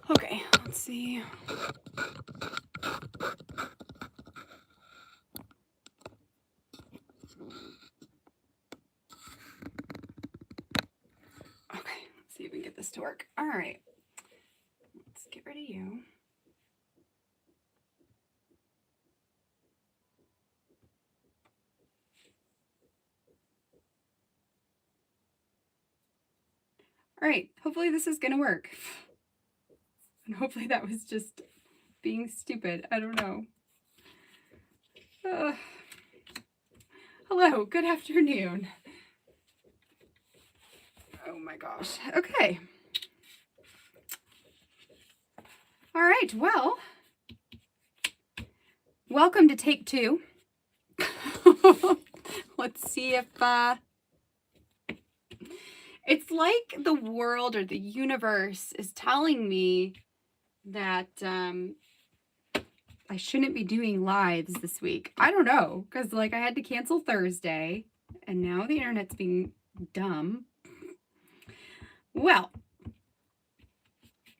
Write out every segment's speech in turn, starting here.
Okay, let's see. Okay, let's see if we can get this to work. All right, let's get rid of you. All right, hopefully this is gonna work. And hopefully that was just being stupid. I don't know. Hello, good afternoon. Oh my gosh. Okay. All right, well, welcome to take 2. Let's see if it's like the world or the universe is telling me that I shouldn't be doing lives this week. I don't know, because like I had to cancel Thursday and now the internet's being dumb. Well,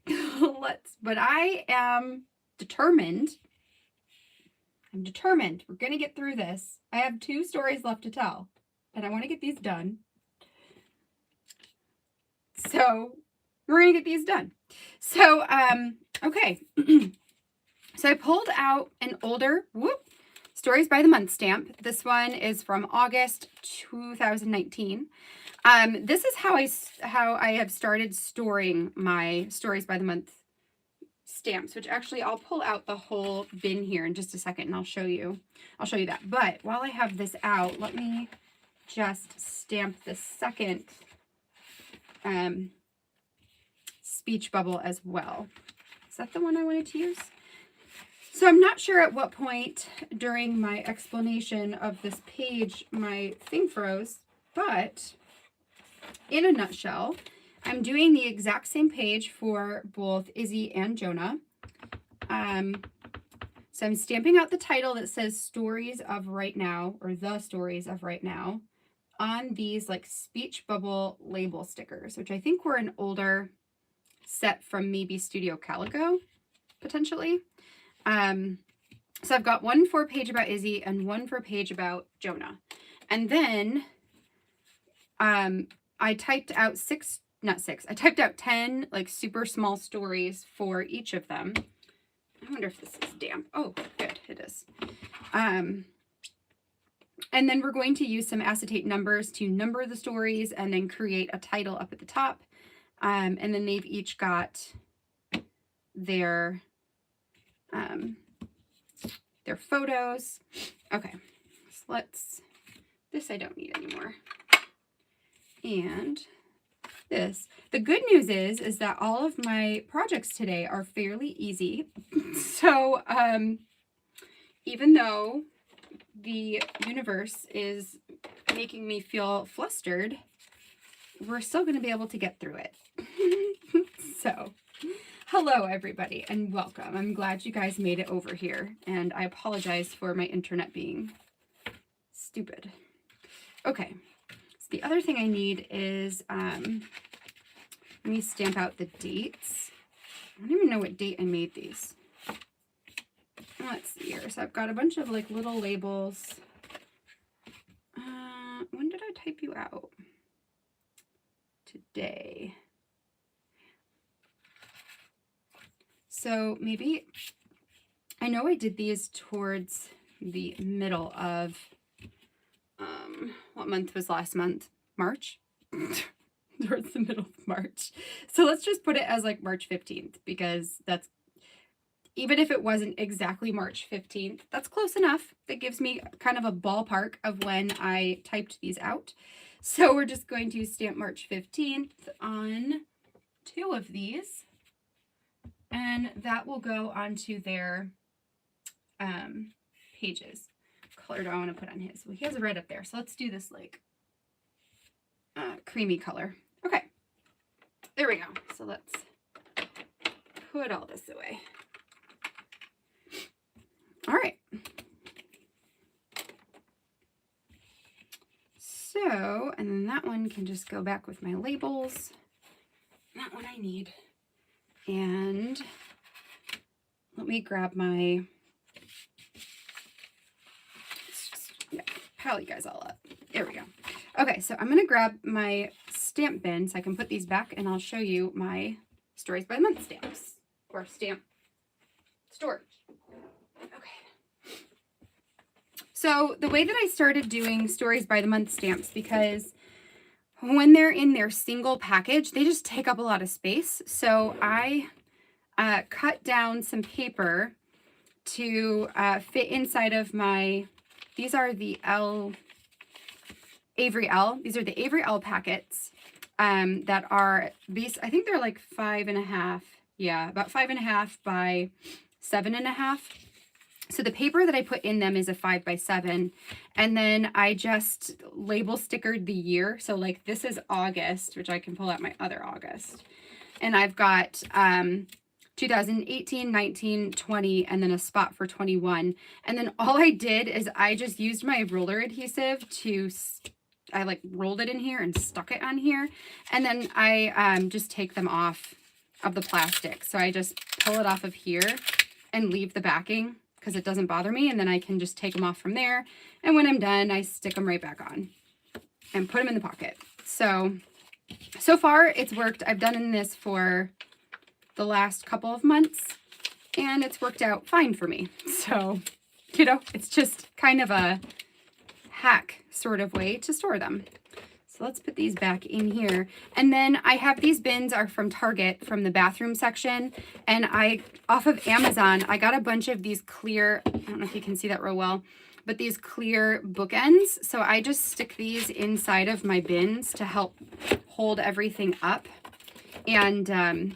but I am determined. I'm determined. We're going to get through this. I have 2 stories left to tell and I want to get these done. So we're going to get these done. So, okay. So I pulled out an older Stories by the Month stamp. This one is from August 2019. This is how I have started storing my Stories by the Month stamps, which actually I'll pull out the whole bin here in just a second and I'll show you that. But while I have this out, let me just stamp the second speech bubble as well. Is that the one I wanted to use? So I'm not sure at what point during my explanation of this page my thing froze, but in a nutshell, I'm doing the exact same page for both Izzy and Jonah. So I'm stamping out the title that says Stories of Right Now, or The Stories of Right Now, on these like speech bubble label stickers, which I think were an older set from maybe Studio Calico, potentially. So I've got one for a page about Izzy and one for a page about Jonah. And then I typed out I typed out 10 like super small stories for each of them. I wonder if this is damp. Oh, good, it is. And then we're going to use some acetate numbers to number the stories and then create a title up at the top. And then they've each got their photos. Okay, so this I don't need anymore. And the good news is that all of my projects today are fairly easy. So even though the universe is making me feel flustered, we're still going to be able to get through it. So hello everybody and welcome. I'm glad you guys made it over here and I apologize for my internet being stupid. Okay, so the other thing I need is let me stamp out the dates. I don't even know what date I made these. Let's see here. So I've got a bunch of like little labels. When did I type you out? Today. So maybe, I know I did these towards the middle of, what month was last month? March? Towards the middle of March. So let's just put it as like March 15th because that's, even if it wasn't exactly March 15th, that's close enough. That gives me kind of a ballpark of when I typed these out. So we're just going to stamp March 15th on 2 of these. And that will go onto their pages. What color do I want to put on his? Well, he has a red up there. So let's do this like creamy color. Okay. There we go. So let's put all this away. All right. So, and then that one can just go back with my labels. That one I need And let me grab my, yeah, pile you guys all up. There we go. Okay, so I'm going to grab my stamp bin so I can put these back, and I'll show you my Stories by the Month stamps, or stamp storage. Okay. So the way that I started doing Stories by the Month stamps, because when they're in their single package, they just take up a lot of space. So I cut down some paper to fit inside of my, these are the Avery L. These are the Avery L packets that are these, I think they're like 5.5. Yeah, about 5.5 by 7.5. So the paper that I put in them is a 5 by 7. And then I just label stickered the year. So like this is August, which I can pull out my other August. And I've got 2018, 19, 20, and then a spot for 21. And then all I did is I just used my roller adhesive to, I like rolled it in here and stuck it on here. And then I just take them off of the plastic. So I just pull it off of here and leave the backing because it doesn't bother me. And then I can just take them off from there. And when I'm done, I stick them right back on and put them in the pocket. So far it's worked. I've done this for the last couple of months and it's worked out fine for me. So, you know, it's just kind of a hack sort of way to store them. So let's put these back in here. And then I have these bins are from Target, from the bathroom section. And off of Amazon, I got a bunch of these clear, I don't know if you can see that real well, but these clear bookends. So I just stick these inside of my bins to help hold everything up. And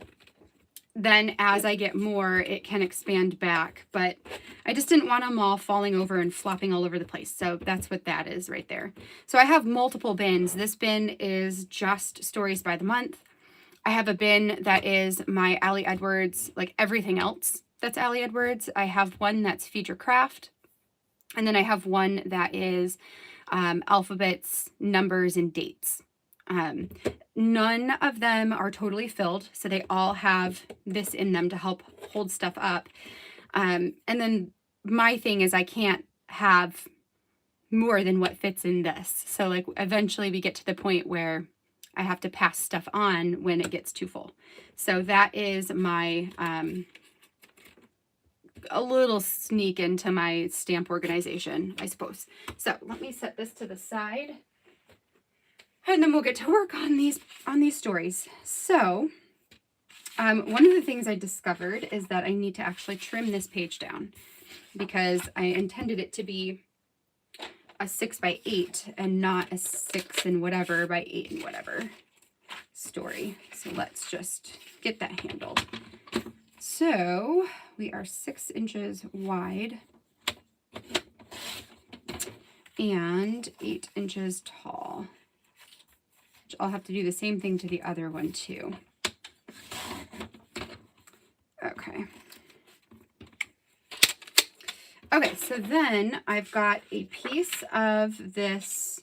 then as I get more, it can expand back. But I just didn't want them all falling over and flopping all over the place. So that's what that is right there. So I have multiple bins. This bin is just Stories by the Month. I have a bin that is my Allie Edwards, like everything else that's Allie Edwards. I have one that's Feed Your Craft. And then I have one that is alphabets, numbers, and dates. None of them are totally filled, so they all have this in them to help hold stuff up. And then my thing is I can't have more than what fits in this. So like eventually we get to the point where I have to pass stuff on when it gets too full. So that is my a little sneak into my stamp organization, I suppose. So let me set this to the side. And then we'll get to work on these stories. So one of the things I discovered is that I need to actually trim this page down because I intended it to be a 6 by 8 and not a 6 and whatever by 8 and whatever story. So let's just get that handled. So we are 6 inches wide and 8 inches tall. I'll have to do the same thing to the other one too. Okay. Okay, so then I've got a piece of this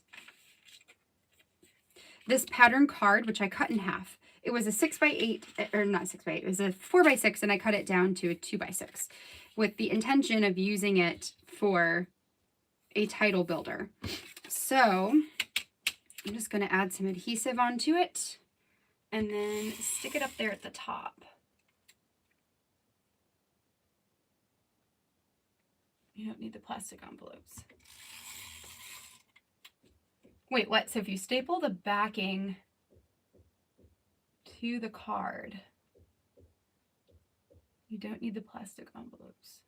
pattern card, which I cut in half. It was a 6 by 8, or not 6 by 8, it was a 4 by 6, and I cut it down to a 2 by 6 with the intention of using it for a title builder. So I'm just going to add some adhesive onto it and then stick it up there at the top. You don't need the plastic envelopes. Wait, what? So if you staple the backing to the card, you don't need the plastic envelopes.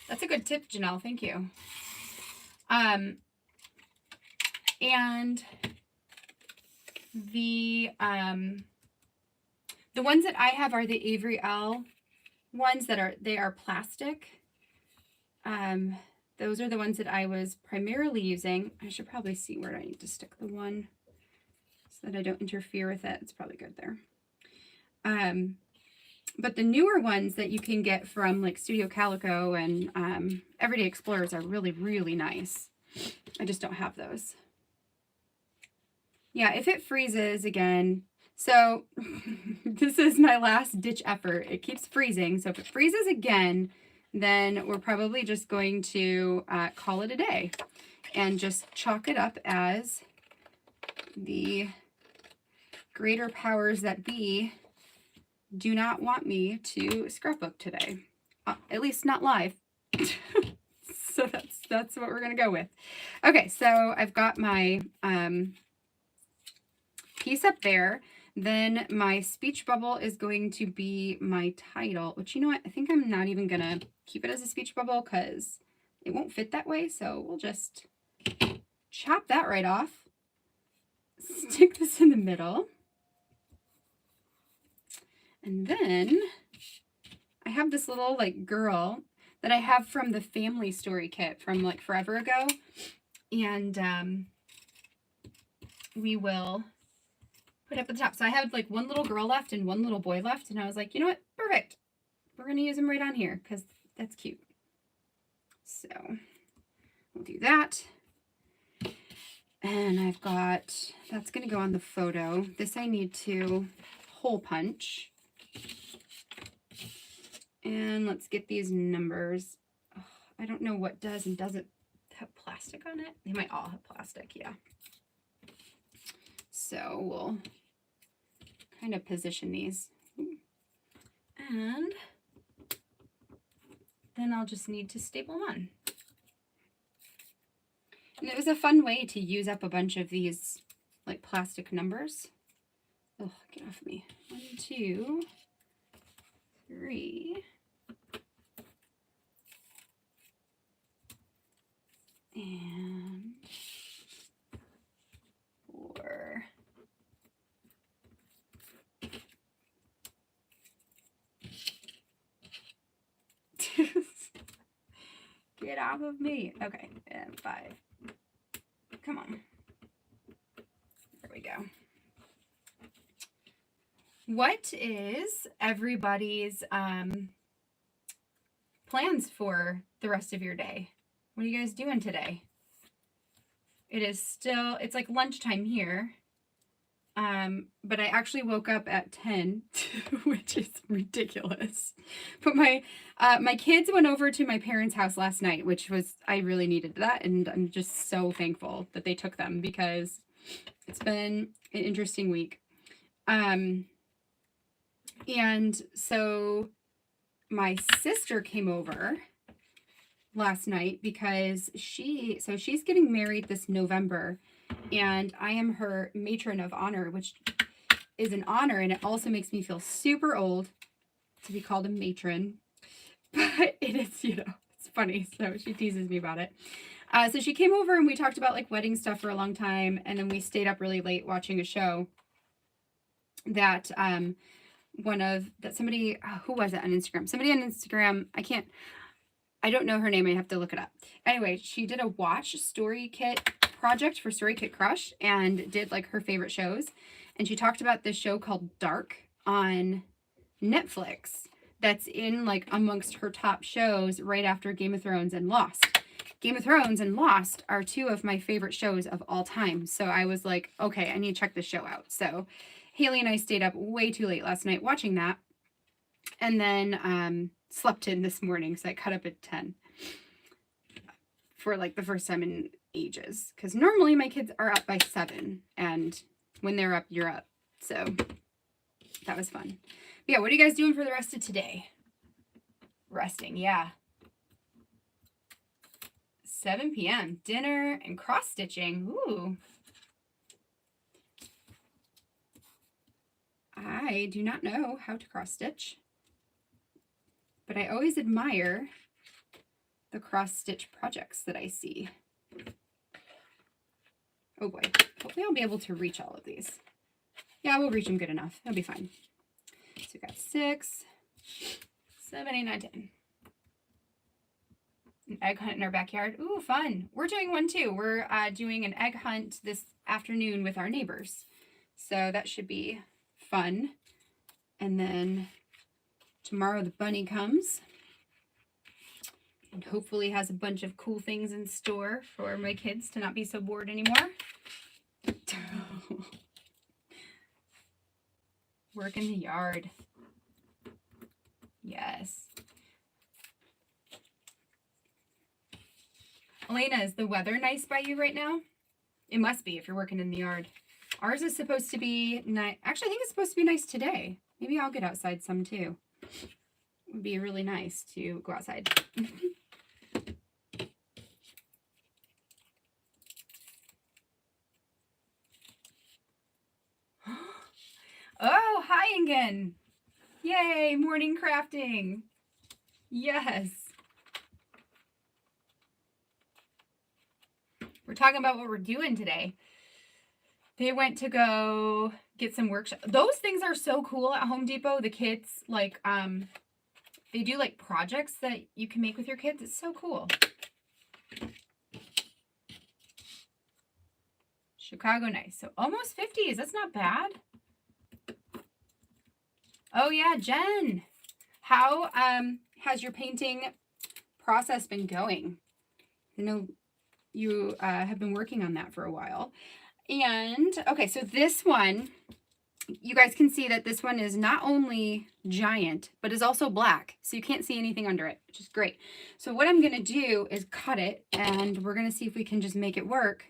That's a good tip, Janelle. Thank you. And the ones that I have are the Avery L ones that they are plastic. Those are the ones that I was primarily using. I should probably see where I need to stick the one so that I don't interfere with it. It's probably good there. But the newer ones that you can get from like Studio Calico and Everyday Explorers are really, really nice. I just don't have those. Yeah, if it freezes again, So this is my last ditch effort. It keeps freezing. So if it freezes again, then we're probably just going to call it a day and just chalk it up as the greater powers that be do not want me to scrapbook today. At least not live. So that's what we're gonna go with. Okay, so I've got my piece up there. Then my speech bubble is going to be my title, which, you know what, I think I'm not even gonna keep it as a speech bubble because it won't fit that way. So we'll just chop that right off. Stick this in the middle. And then I have this little like girl that I have from the family story kit from like forever ago. And we will put up at the top. So I had like one little girl left and one little boy left. And I was like, you know what? Perfect. We're going to use them right on here because that's cute. So we'll do that. And I've got, that's going to go on the photo. This I need to hole punch. And let's get these numbers. Oh, I don't know what does and doesn't have plastic on it. They might all have plastic, yeah. So we'll kind of position these. And then I'll just need to staple them on. And it was a fun way to use up a bunch of these like plastic numbers. Oh, get off me. 1, 2, 3. And 4. Get off of me. Okay, and 5. Come on. There we go. What is everybody's plans for the rest of your day? What are you guys doing today? It is still, it's like lunchtime here. But I actually woke up at 10, which is ridiculous. But my kids went over to my parents' house last night, which was, I really needed that. And I'm just so thankful that they took them because it's been an interesting week. And so my sister came over last night because she's getting married this November, and I am her matron of honor, which is an honor, and it also makes me feel super old to be called a matron, but it is, you know, it's funny, so she teases me about it. So she came over and we talked about like wedding stuff for a long time, and then we stayed up really late watching a show that somebody, who was it on Instagram? Somebody on Instagram, I don't know her name. I have to look it up. Anyway, she did a watch story kit project for Story Kit Crush and did like her favorite shows. And she talked about this show called Dark on Netflix that's in like amongst her top shows right after Game of Thrones and Lost. Game of Thrones and Lost are 2 of my favorite shows of all time. So I was like, okay, I need to check this show out. So Haley and I stayed up way too late last night watching that. And then slept in this morning, so I cut up at 10 for like the first time in ages, because normally my kids are up by 7, and when they're up, you're up. So that was fun. But yeah, what are you guys doing for the rest of today? Resting, yeah. 7 p.m. dinner and cross stitching. Ooh. I do not know how to cross stitch, but I always admire the cross-stitch projects that I see. Oh boy, hopefully I'll be able to reach all of these. Yeah, we'll reach them good enough. That'll be fine. So we got 6, 7, 8, 9, 10. An egg hunt in our backyard. Ooh, fun. We're doing one too. We're doing an egg hunt this afternoon with our neighbors. So that should be fun. And then tomorrow the bunny comes and hopefully has a bunch of cool things in store for my kids to not be so bored anymore. Work in the yard. Yes. Elena, is the weather nice by you right now? It must be if you're working in the yard. Ours is supposed to be nice. Actually, I think it's supposed to be nice today. Maybe I'll get outside some too. It would be really nice to go outside. Oh, hi, Ingen. Yay, morning crafting. Yes. We're talking about what we're doing today. They went to go get some workshop. Those things are so cool at Home Depot. The kids, like, they do, like, projects that you can make with your kids. It's so cool. Chicago nice. So almost 50s. That's not bad. Oh, yeah, Jen. How has your painting process been going? I know you have been working on that for a while. And, okay, so this one, you guys can see that this one is not only giant, but is also black. So you can't see anything under it, which is great. So what I'm going to do is cut it, and we're going to see if we can just make it work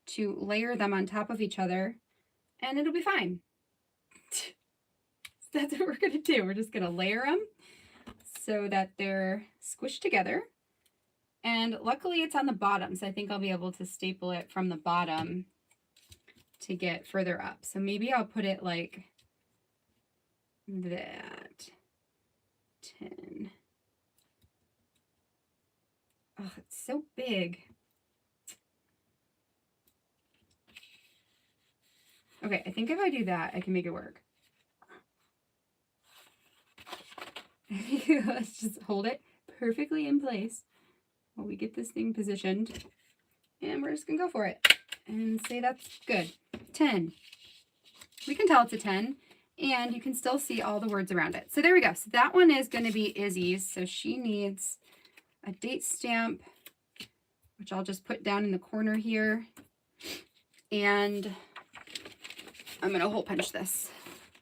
to layer them on top of each other, and it'll be fine. That's what we're going to do. We're just going to layer them so that they're squished together. And luckily it's on the bottom, so I think I'll be able to staple it from the bottom to get further up. So maybe I'll put it like that. 10. Oh, it's so big. Okay, I think if I do that, I can make it work. Let's just hold it perfectly in place while we get this thing positioned. And we're just gonna go for it and say that's good. 10. We can tell it's a 10, and you can still see all the words around it. So there we go. So that one is going to be Izzy's. So she needs a date stamp, which I'll just put down in the corner here. And I'm going to hole punch this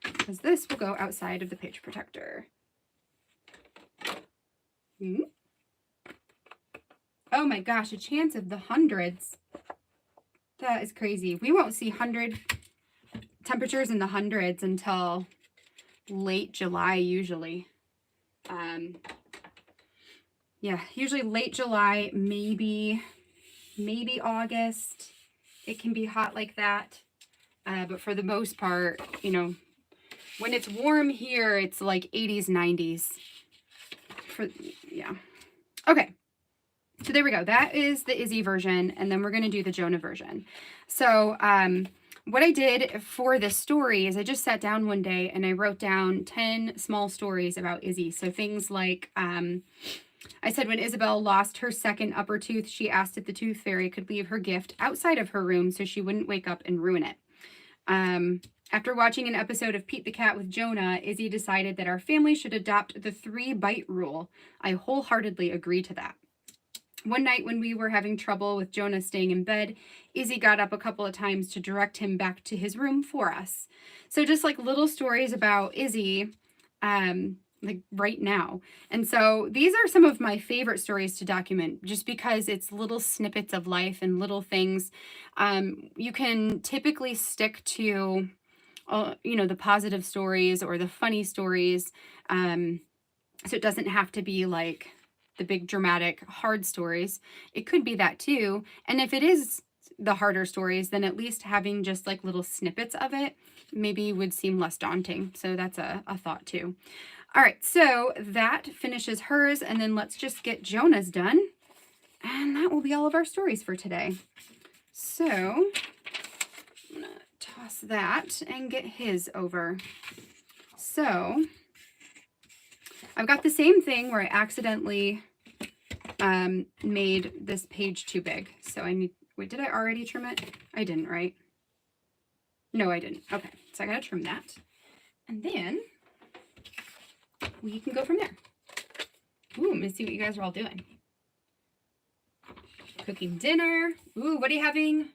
because this will go outside of the page protector. Oh my gosh, a chance of the hundreds. That is crazy. We won't see temperatures in the hundreds until late July usually. Yeah, usually late July, maybe August. It can be hot like that. But for the most part, you know, when it's warm here, it's like 80s, 90s. Yeah. Okay. So there we go. That is the Izzy version, and then we're going to do the Jonah version. So what I did for this story is I just sat down one day and I wrote down 10 small stories about Izzy. So things like, I said when Isabel lost her second upper tooth, she asked if the tooth fairy could leave her gift outside of her room so she wouldn't wake up and ruin it. After watching an episode of Pete the Cat with Jonah, Izzy decided that our family should adopt the 3-bite rule. I wholeheartedly agree to that. One night when we were having trouble with Jonah staying in bed, Izzy got up a couple of times to direct him back to his room for us. So just like little stories about Izzy, like right now. And so these are some of my favorite stories to document just because it's little snippets of life and little things. You can typically stick to, you know, the positive stories or the funny stories. So it doesn't have to be like the big dramatic hard stories. It could be that too. And if it is the harder stories, then at least having just like little snippets of it maybe would seem less daunting. So that's a thought too. All right, so that finishes hers, and then let's just get Jonah's done. And that will be all of our stories for today. So I'm gonna toss that and get his over. So I've got the same thing where I accidentally made this page too big. So I need, wait, did I already trim it? I didn't, right? No, I didn't. Okay, so I gotta trim that. And then we can go from there. Ooh, I'm gonna see what you guys are all doing. Cooking dinner. Ooh, what are you having?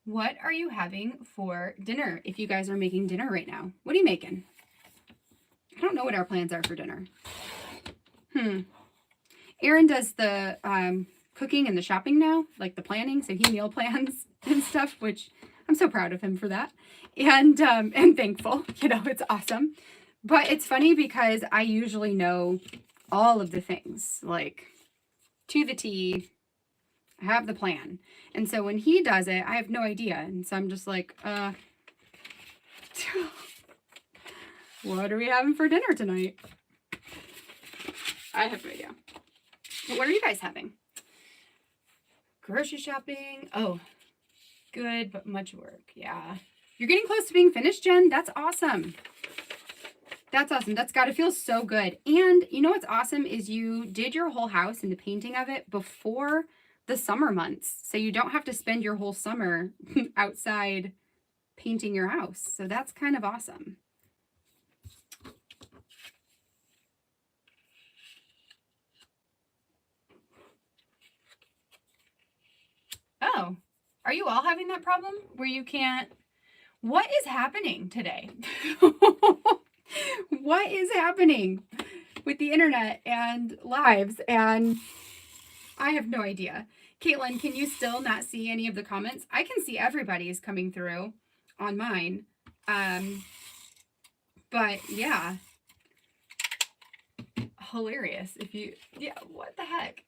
What are you having for dinner? If you guys are making dinner right now, what are you making? I don't know what our plans are for dinner. Aaron does the cooking and the shopping now, like the planning. So he meal plans and stuff, which I'm so proud of him for that. And thankful, you know, it's awesome. But it's funny because I usually know all of the things, like to the T. I have the plan. And so when he does it, I have no idea. And so I'm just like, what are we having for dinner tonight? I have no idea. But what are you guys having? Grocery shopping. Oh, good, but much work. Yeah. You're getting close to being finished, Jen. That's awesome. That's awesome. That's got to feel so good. And you know what's awesome is you did your whole house and the painting of it before the summer months. So you don't have to spend your whole summer outside painting your house. So that's kind of awesome. Oh, are you all having that problem where you can't? What is happening today? What is happening with the internet and lives? And I have no idea. Caitlin, can you still not see any of the comments? I can see everybody's coming through on mine. But yeah, hilarious. If you, yeah, what the heck?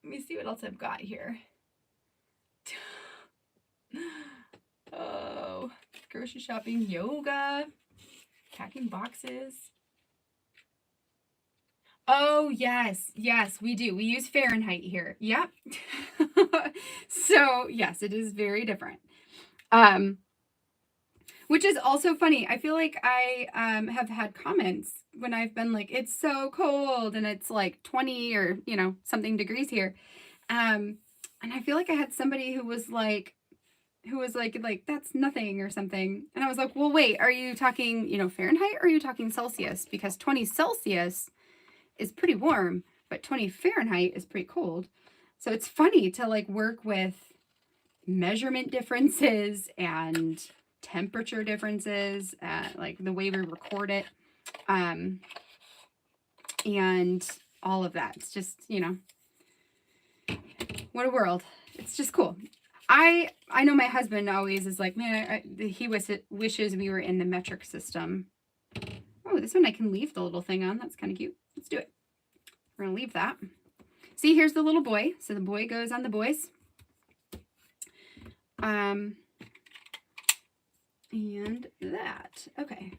Let me see what else I've got here. Oh, grocery shopping, yoga, packing boxes. Oh, yes, yes, we do. We use Fahrenheit here. Yep. So, yes, it is very different. Which is also funny. I feel like I have had comments when I've been like, it's so cold and it's like 20 or, you know, something degrees here. And I feel like I had somebody who was like, that's nothing or something. And I was like, well, wait, are you talking, you know, Fahrenheit or are you talking Celsius? Because 20 Celsius is pretty warm, but 20 Fahrenheit is pretty cold. So it's funny to like work with measurement differences and temperature differences, like the way we record it, and all of that. It's just, you know, what a world. It's just cool. I know my husband always is like, man, he wishes we were in the metric system. Oh, this one I can leave the little thing on. That's kind of cute. Let's do it. We're going to leave that. See, here's the little boy. So the boy goes on the boys. And that. Okay.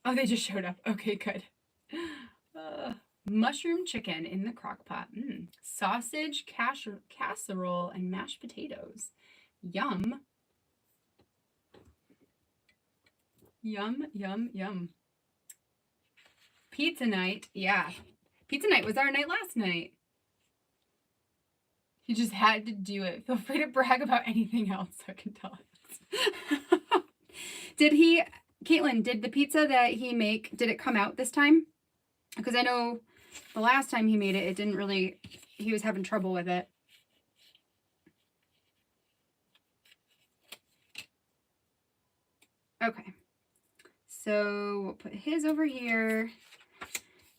Oh, they just showed up. Okay, good. Mushroom chicken in the crock pot. Sausage, casserole, and mashed potatoes. Yum. Yum, yum, yum. Pizza night. Yeah. Pizza night was our night last night. You just had to do it. Feel free to brag about anything else I can tell us. Caitlin, did the pizza that he make, did it come out this time? Because I know the last time he made it, it didn't really, he was having trouble with it. Okay. So we'll put his over here.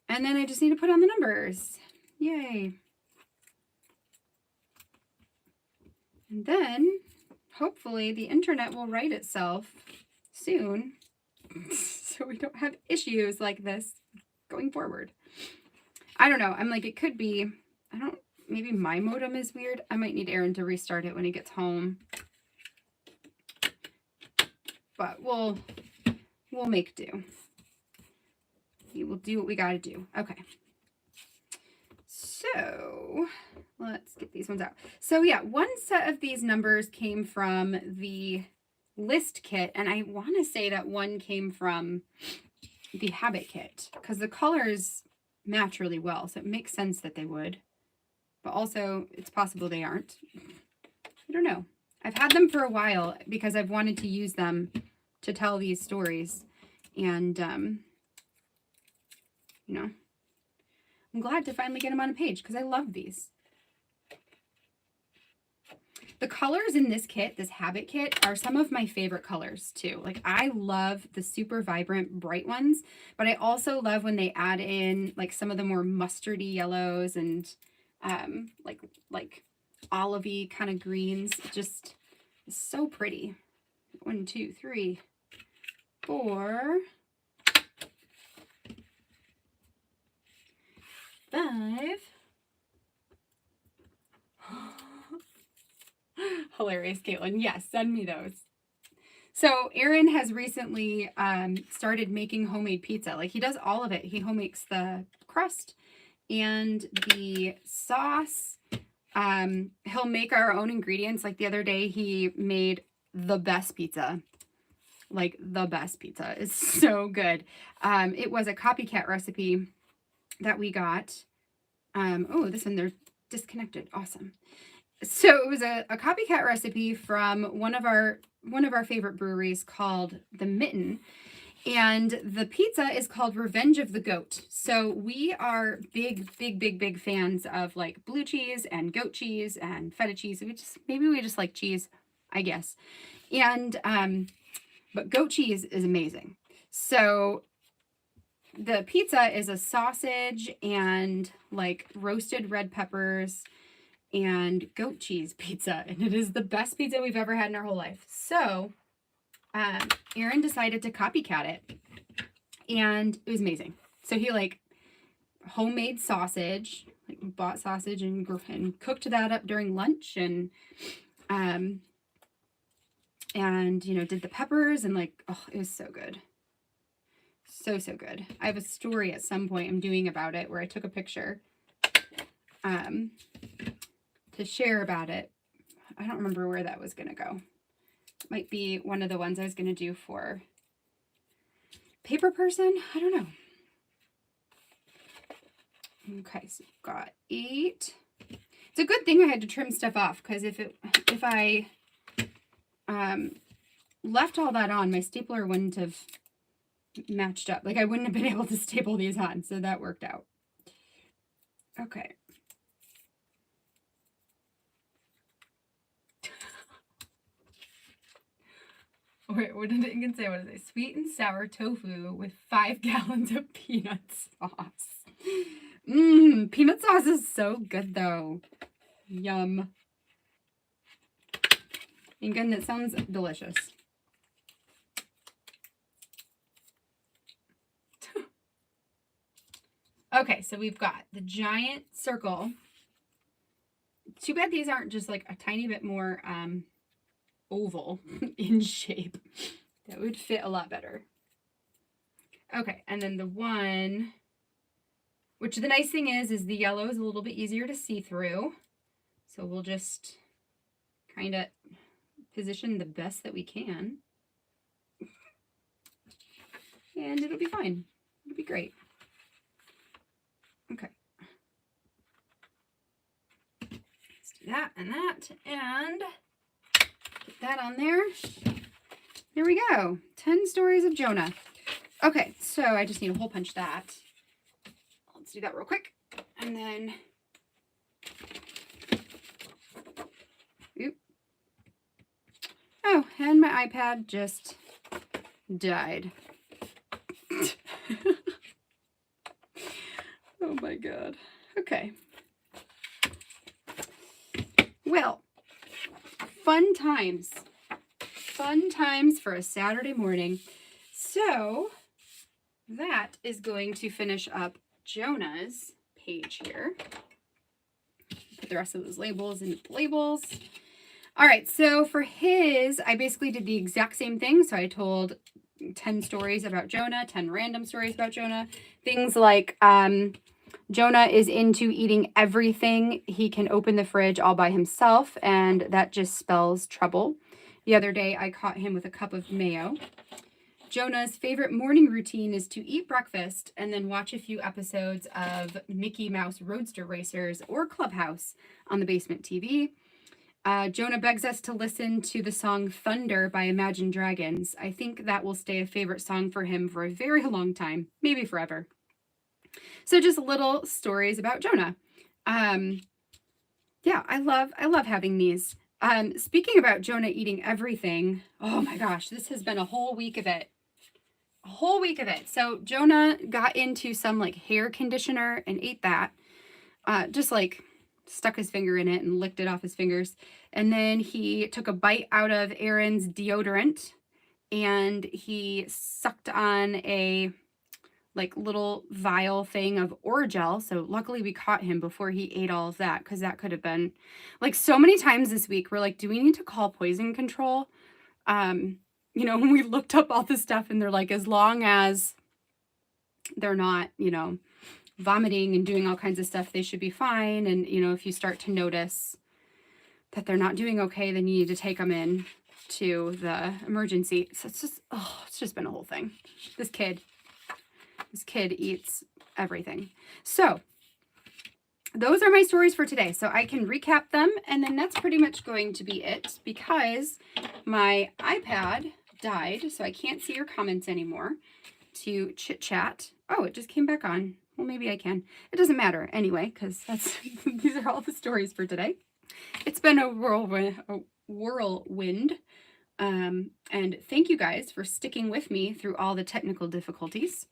And then I just need to put on the numbers. Yay. And then hopefully the internet will right itself soon so we don't have issues like this going forward. I don't know. I'm like, it could be, maybe my modem is weird. I might need Aaron to restart it when he gets home. But we'll make do. We will do what we got to do. Okay. So let's get these ones out. So yeah, one set of these numbers came from the list kit. And I want to say that one came from the habit kit because the colors match really well. So it makes sense that they would. But also it's possible they aren't. I don't know. I've had them for a while because I've wanted to use them to tell these stories. And, you know, I'm glad to finally get them on a page because I love these. The colors in this kit, this habit kit, are some of my favorite colors too. Like I love the super vibrant bright ones, but I also love when they add in like some of the more mustardy yellows and like olivey kind of greens. Just so pretty. 1, 2, 3, 4, 5. Hilarious, Caitlin. Yes, send me those. So Aaron has recently started making homemade pizza. Like he does all of it. He home makes the crust and the sauce. He'll make our own ingredients. Like the other day he made the best pizza. Like the best pizza. It's so good. It was a copycat recipe that we got. Oh, this one, they're disconnected. Awesome. So it was a copycat recipe from one of our favorite breweries called The Mitten. And the pizza is called Revenge of the Goat. So we are big fans of like blue cheese and goat cheese and feta cheese. Maybe we just like cheese, I guess. And but goat cheese is amazing. So the pizza is a sausage and like roasted red peppers and goat cheese pizza, and it is the best pizza we've ever had in our whole life. So Aaron decided to copycat it, and it was amazing. So he like homemade sausage, like bought sausage and cooked that up during lunch, and you know, did the peppers and like, oh, it was so good. So good. I have a story at some point I'm doing about it where I took a picture to share about it. I don't remember where that was going to go. It might be one of the ones I was going to do for Paper Person. I don't know. Okay, so we've got 8. It's a good thing I had to trim stuff off, because if I left all that on, my stapler wouldn't have matched up. Like I wouldn't have been able to staple these on, so that worked out. Okay. Wait, what did it say? What is it? Sweet and sour tofu with 5 gallons of peanut sauce. Peanut sauce is so good though. Yum. And again, that sounds delicious. Okay, so we've got the giant circle. Too bad these aren't just like a tiny bit more oval in shape. That would fit a lot better. Okay, and then the one, which the nice thing is the yellow is a little bit easier to see through. So we'll just kind of position the best that we can. And it'll be fine. It'll be great. Okay. Let's do that and get that on there. There we go. 10 stories of Jonah. Okay, so I just need to hole punch that. Let's do that real quick. And then, oh, and my iPad just died. Oh my God. Okay. Well, fun times. Fun times for a Saturday morning. So that is going to finish up Jonah's page here. Put the rest of those labels into the labels. All right, so for his, I basically did the exact same thing. So I told 10 stories about Jonah, 10 random stories about Jonah. Things like Jonah is into eating everything. He can open the fridge all by himself, and that just spells trouble. The other day, I caught him with a cup of mayo. Jonah's favorite morning routine is to eat breakfast and then watch a few episodes of Mickey Mouse Roadster Racers or Clubhouse on the basement TV. Jonah begs us to listen to the song Thunder by Imagine Dragons. I think that will stay a favorite song for him for a very long time, maybe forever. So just little stories about Jonah. Yeah, I love having these. Speaking about Jonah eating everything, oh my gosh, this has been a whole week of it. A whole week of it. So Jonah got into some like hair conditioner and ate that. Just like stuck his finger in it and licked it off his fingers. And then he took a bite out of Aaron's deodorant and he sucked on a like little vial thing of Orajel. So luckily we caught him before he ate all of that, because that could have been like so many times this week we're like, do we need to call poison control? When we looked up all this stuff and they're like, as long as they're not, vomiting and doing all kinds of stuff, they should be fine. And, if you start to notice that they're not doing okay, then you need to take them in to the emergency. So it's just been a whole thing. This kid eats everything. So those are my stories for today. So I can recap them, and then that's pretty much going to be it, because my iPad died, so I can't see your comments anymore to chit chat. Oh, it just came back on. Well, maybe I can. It doesn't matter anyway, because these are all the stories for today. It's been a whirlwind. And thank you guys for sticking with me through all the technical difficulties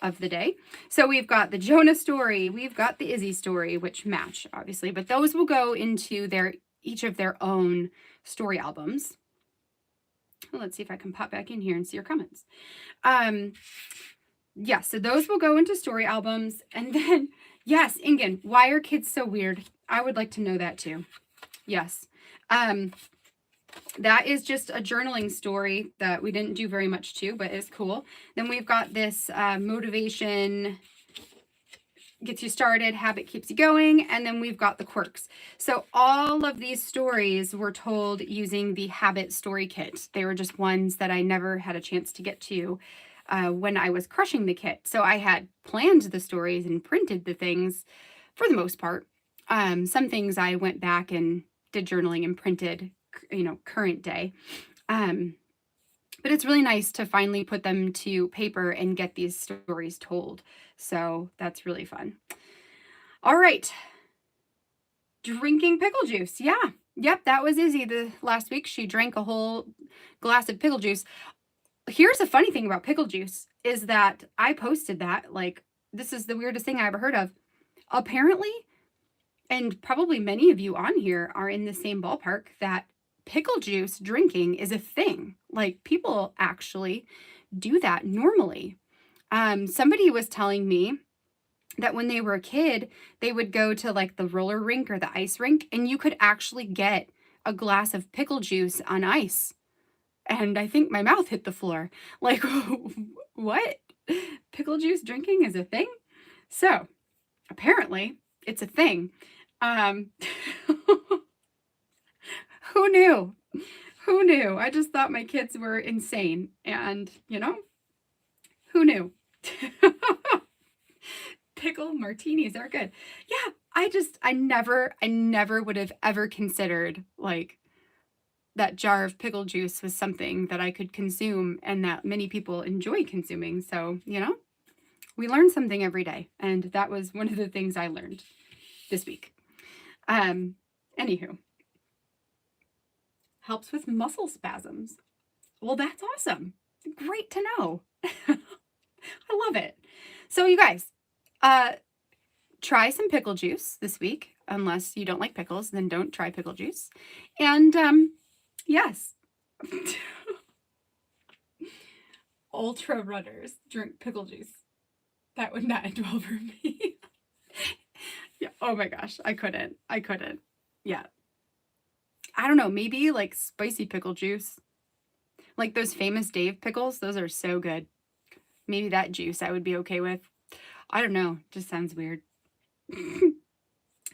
of the day. So we've got the Jonah story, we've got the Izzy story, which match obviously, but those will go into each of their own story albums. Well, let's see if I can pop back in here and see your comments. Yeah, so those will go into story albums. And then, yes, Ingen, why are kids so weird? I would like to know that too. Yes. That is just a journaling story that we didn't do very much to, but it's cool. Then we've got this motivation gets you started, habit keeps you going, and then we've got the quirks. So all of these stories were told using the habit story kit. They were just ones that I never had a chance to get to when I was crushing the kit. So I had planned the stories and printed the things for the most part. Some things I went back and did journaling and printed, current day. But it's really nice to finally put them to paper and get these stories told. So that's really fun. All right. Drinking pickle juice. Yeah. Yep, that was Izzy the last week. She drank a whole glass of pickle juice. Here's the funny thing about pickle juice is that I posted that, like, this is the weirdest thing I ever heard of. Apparently, and probably many of you on here are in the same ballpark, that pickle juice drinking is a thing. Like, people actually do that normally. Somebody was telling me that when they were a kid, they would go to like the roller rink or the ice rink, and you could actually get a glass of pickle juice on ice. And I think my mouth hit the floor. Like, what? Pickle juice drinking is a thing? So apparently it's a thing. Who knew? Who knew? I just thought my kids were insane. And, who knew? Pickle martinis are good. Yeah, I never would have ever considered like that jar of pickle juice was something that I could consume and that many people enjoy consuming. So, we learn something every day. And that was one of the things I learned this week. Anywho. Helps with muscle spasms. Well, that's awesome. Great to know. I love it. So you guys, try some pickle juice this week. Unless you don't like pickles, then don't try pickle juice. And yes. Ultra runners drink pickle juice. That would not end well for me. Yeah. Oh my gosh. I couldn't. Yeah. I don't know, maybe like spicy pickle juice. Like those Famous Dave pickles, those are so good. Maybe that juice I would be okay with. I don't know, just sounds weird.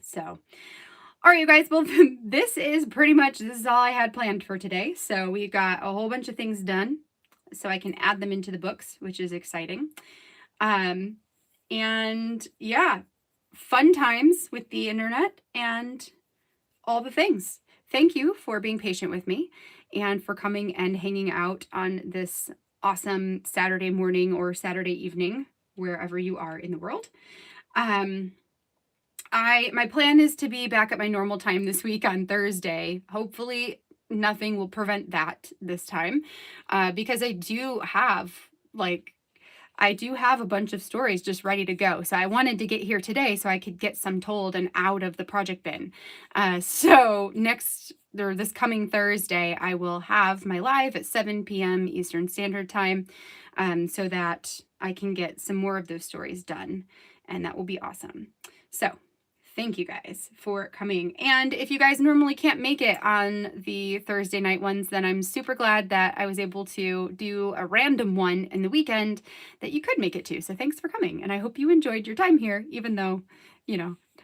So, all right, you guys, well, this is all I had planned for today. So we got a whole bunch of things done so I can add them into the books, which is exciting. And yeah, fun times with the internet and all the things. Thank you for being patient with me and for coming and hanging out on this awesome Saturday morning or Saturday evening, wherever you are in the world. My plan is to be back at my normal time this week on Thursday. Hopefully, nothing will prevent that this time, because I do have a bunch of stories just ready to go. So I wanted to get here today so I could get some told and out of the project bin. So this coming Thursday, I will have my live at 7 p.m. Eastern Standard Time, so that I can get some more of those stories done. And that will be awesome. So thank you guys for coming. And if you guys normally can't make it on the Thursday night ones, then I'm super glad that I was able to do a random one in the weekend that you could make it to. So thanks for coming. And I hope you enjoyed your time here, even though,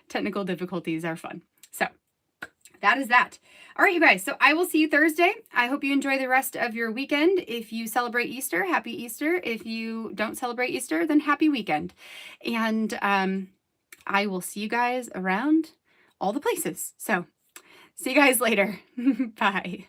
technical difficulties are fun. So that is that. All right, you guys. So I will see you Thursday. I hope you enjoy the rest of your weekend. If you celebrate Easter, happy Easter. If you don't celebrate Easter, then happy weekend. And I will see you guys around all the places. So see you guys later. Bye.